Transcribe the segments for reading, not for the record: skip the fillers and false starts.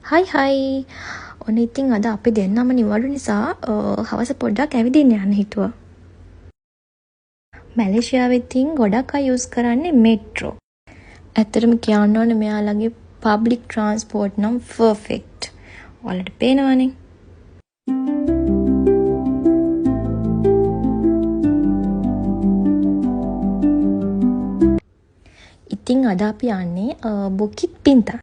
හයි ඔන්න ඉතින් අද අපි දෙන්නම නිවඩු නිසා හවස පොඩ්ඩක් ඇවිදින්න යන්න හිතුවා. මැලේසියාවේ ඉතින් ගොඩක් අය යූස් කරන්නේ මෙට්‍රෝ. ඇත්තටම කියන්න ඕනේ මෙයාලගේ පබ්ලික් ට්‍රාන්ස්පෝර්ට් නම් පර්ෆෙක්ට්. ඔයාලට පේනවනේ. ඉතින් අද අපි යන්නේ බුකිත් පින්තන්.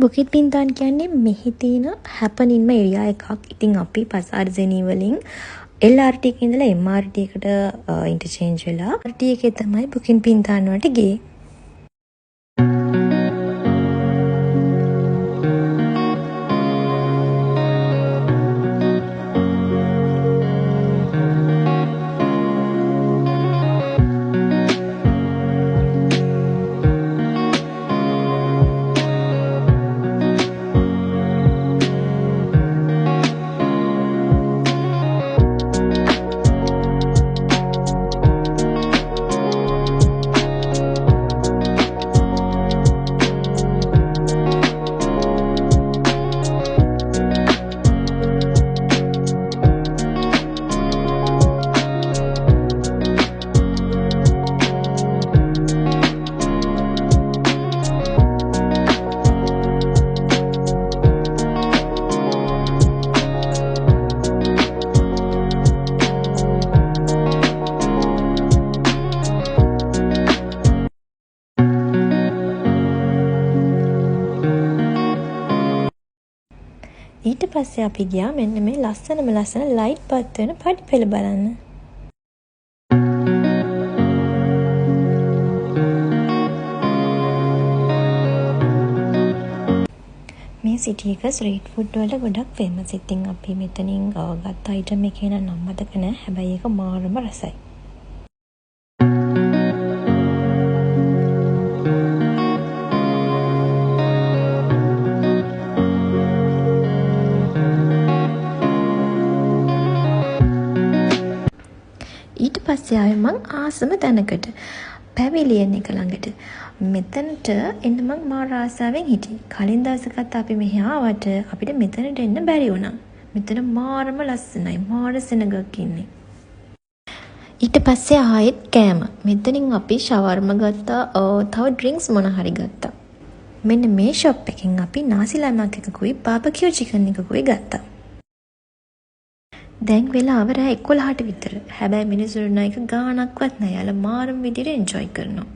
බුකිත් පින්තන් කියන්නේ මෙහි තියෙන හැපනින්ම ඒරියා එකක්. ඉතින් අපි පසාර් ජෙනී වලින් LRT එකේ ඉඳලා MRT එකට ඉන්ටර්චේන්ජ් වෙලා RT එකේ තමයි බුකිත් පින්තන් වලට ගියේ. ඊට පස්සේ අපි ගියා මෙන්න මේ ලස්සන ලයිට් පත් වෙන පඩි පෙළ බලන්න. මේ සිටි එක ස්ට්‍රීට් ෆුඩ් වලට ගොඩක් ෆේමස්. ඉතින් අපි මෙතනින් ගත්ත අයිටම් එකේ නම් මතක නැහැ. හැබැයි ඒක මාරම රසයි. ඊට පස්සේ ආවේ මං ආසම තැනකට පැවිලියන් එක ළඟට. මෙතනට එන්න මං මාර ආසාවෙන් හිටියේ. කලින් දවසකත් අපි මෙහි ආවට අපිට මෙතනට එන්න බැරි වුණා. මෙතන මාරම ලස්සනයි. මාර සෙනගක් ඉන්නේ. ඊට පස්සේ ආයෙත් කෑම. මෙතනින් අපි ෂවර්ම ගත්තා. තව ඩ්‍රින්ක්ස් මොන හරි ගත්තා. මෙන්න මේ ෂොප් එකෙන් අපි නාසි ලැමක් එකකුයි බාබකියු චිකන් එකකුයි ගත්තා. දැන් වෙලාව රෑ 11ට විතර. හැබැයි මිනිස්සුන්ට එක ගාණක්වත් නැහැ. යාලා මාරම විදිහට එන්ජොයි කරනවා.